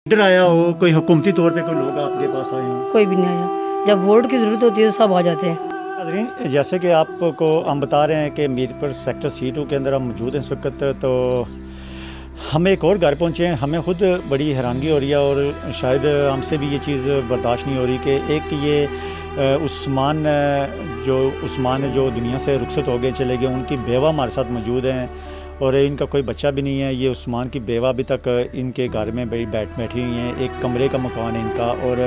इधर आया हो कोई हुकूमती तौर पे कोई लोग आपके पास आए हों? कोई भी नहीं आया। जब वोट की ज़रूरत होती है तो सब आ जाते हैं। नाज़रीन, जैसे कि आपको हम बता रहे हैं कि मीरपुर सेक्टर C2 के अंदर हम मौजूद हैं इस वक्त, तो हम एक और घर पहुँचे हैं। हमें ख़ुद बड़ी हैरानगी हो रही है और शायद हमसे भी ये चीज़ बर्दाश्त नहीं हो रही कि एक ये उस्मान जो दुनिया से रुखसत हो गए चले गए, उनकी बेवा हमारे साथ मौजूद हैं और इनका कोई बच्चा भी नहीं है। ये उस्मान की बेवा अभी तक इनके घर में बैठी हुई हैं। एक कमरे का मकान है इनका और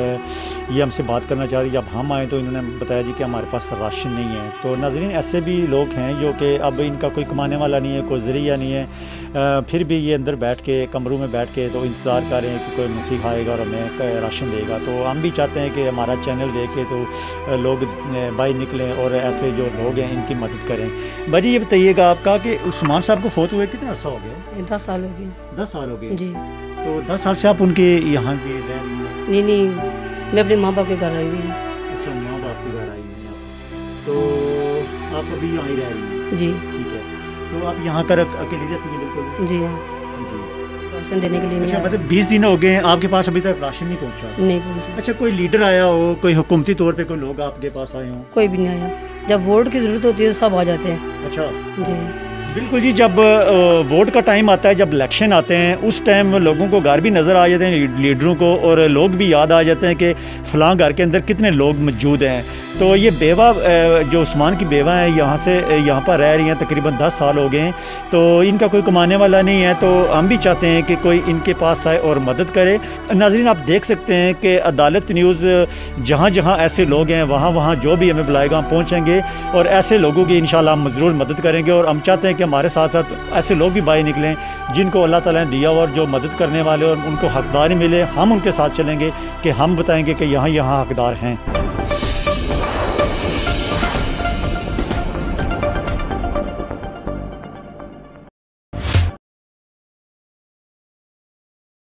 ये हमसे बात करना चाह रही। जब हम आए तो इन्होंने बताया जी कि हमारे पास राशन नहीं है। तो नाज़रीन, ऐसे भी लोग हैं जो कि अब इनका कोई कमाने वाला नहीं है, कोई ज़रिया नहीं है, फिर भी ये अंदर बैठ के कमरों में बैठ के तो इंतज़ार कर रहे हैं कि कोई मसीह आएगा और हमें राशन देगा। तो हम भी चाहते हैं कि हमारा चैनल देख के तो लोग बाहर निकलें और ऐसे जो लोग हैं इनकी मदद करें। भाई ये बताइएगा आपका कि उस्मान साहब को फौत हुए कितना अर्सा हो गया? 10 साल हो गए। 10 साल हो गए जी। तो 10 साल से आप उनके यहाँ पे रह रही हैं? नहीं, मैं अपने माँ बाप के घर आई हुई हूँ। अच्छा, माँ बाप के घर आई हैं आप, तो आप अभी यहाँ ही रह रही हैं? जी। ठीक है, तो आप यहाँ कर अकेली रहती हैं? बिल्कुल जी हाँ। राशन देने के लिए नहीं अच्छा, आया। मतलब 20 दिन हो गए हैं आपके पास अभी तक राशन नहीं पहुँचा? नहीं पहुँचा। अच्छा, कोई लीडर आया हो, कोई हुकूमती तौर पे कोई लोग आपके पास आए हों? कोई भी नहीं आया। जब वोट की ज़रूरत होती है तो सब आ जाते हैं। अच्छा जी। बिल्कुल जी, जब वोट का टाइम आता है, जब इलेक्शन आते हैं, उस टाइम लोगों को घर भी नज़र आ जाते हैं लीडरों को, और लोग भी याद आ जाते हैं कि फ़लाँ घर के अंदर कितने लोग मौजूद हैं। तो ये बेवा जो उस्मान की बेवा है यहाँ पर रह रही हैं, तकरीबन 10 साल हो गए हैं। तो इनका कोई कमाने वाला नहीं है, तो हम भी चाहते हैं कि कोई इनके पास आए और मदद करे। नाज़रीन, आप देख सकते हैं कि अदालत न्यूज़ जहाँ जहाँ ऐसे लोग हैं वहाँ जो भी हमें बुलाएगा हम पहुँचेंगे और ऐसे लोगों की इंशाल्लाह हम ज़रूर मदद करेंगे। और हम चाहते हैं कि हमारे साथ साथ ऐसे लोग भी बाहर निकलें जिनको अल्लाह ताला ने दिया और जो मदद करने वाले और उनको हकदारी मिले। हम उनके साथ चलेंगे कि हम बताएंगे कि यहाँ हकदार हैं।